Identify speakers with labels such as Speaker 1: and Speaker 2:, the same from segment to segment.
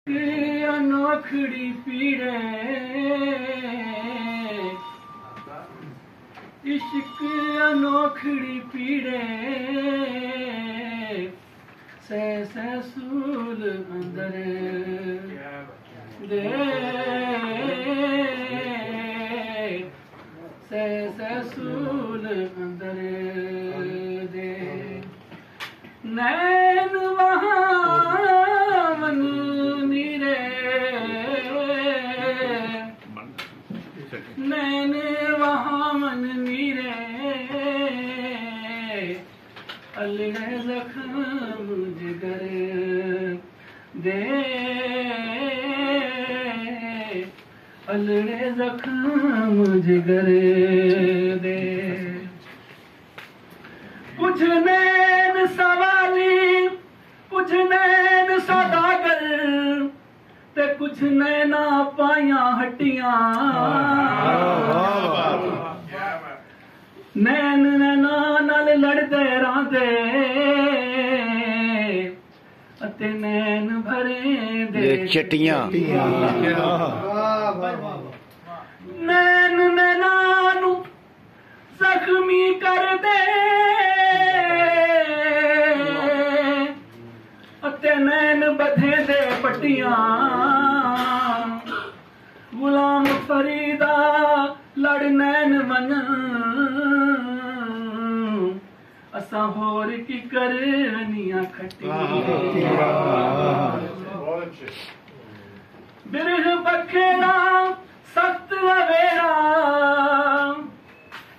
Speaker 1: अनोखड़ी पीड़े इश्क अनोखड़ी पीड़े सै सूल अंदर दे सै सूल अंदर दे नैन वहाँ मन नीरे नैन वहाँ मन नीरे अलड़े जख्म जिगर दे अलड़े जख्म जिगर दे कुछ नैन सवाली कुछ नैन सौदागर ते कुछ नैना पाइया हट्टियां नैन नैना नाल लड़दे रांदे अते नैन भरे दे
Speaker 2: चट्टियां
Speaker 1: नैन नैना नू जख्मी कर दे अते नैन बधे दे पट्टियां गुलाम फरीदा लड़ नैन मन असा होर की करनिया खट्टियां बिरह बखेड़ा सख्त रवेरा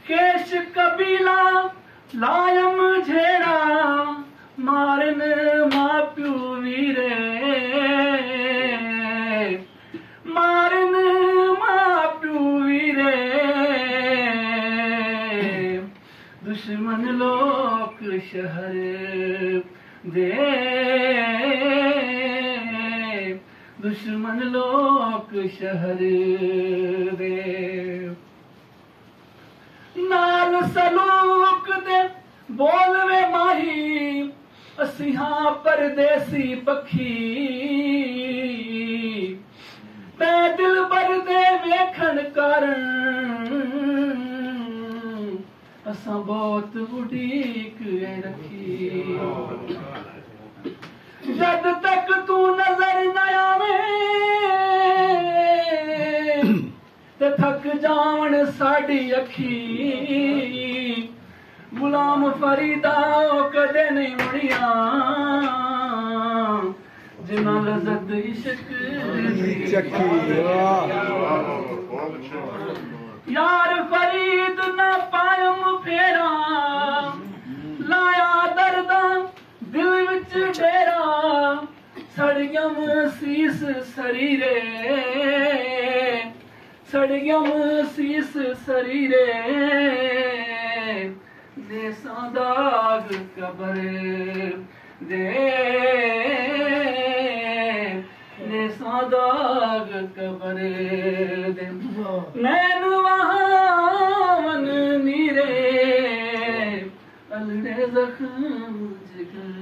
Speaker 1: केश कबीला लायम झेड़ा मारन मां प्यू वीरे मारन मां प्यू वीरे दुश्मन लोक शहर दे दुश्मन लोक शहर दे नाल सलूक दे बोलवे माही असिहा परदेसी पखी ते दिल बर दे वेखण कारण असा बहुत उड़ीक रखी जद तक तू नजर न आवे ते थक जावण साडी अखी गुलाम फरीदा कदे नहीं मुड़िया जिना लज़त इश्क
Speaker 2: चक्की
Speaker 1: यार फरीद न पायम फेरा लाया दर्दा दिल विच डेरा सड़गम सीस शरीरे सड़गम सीस शरीरे देसा दाग कबर दे देसा दाग कबर दे नैन वहाँ मन नीरे अलड़े जख्म जिगर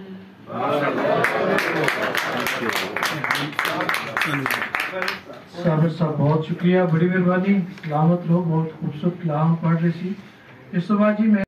Speaker 3: साबिर साहब बहुत शुक्रिया, बड़ी मेहरबानी। सलामत रहो, बहुत खूबसूरत कलाम पढ़ रही थी। इस तो बाद जी मैं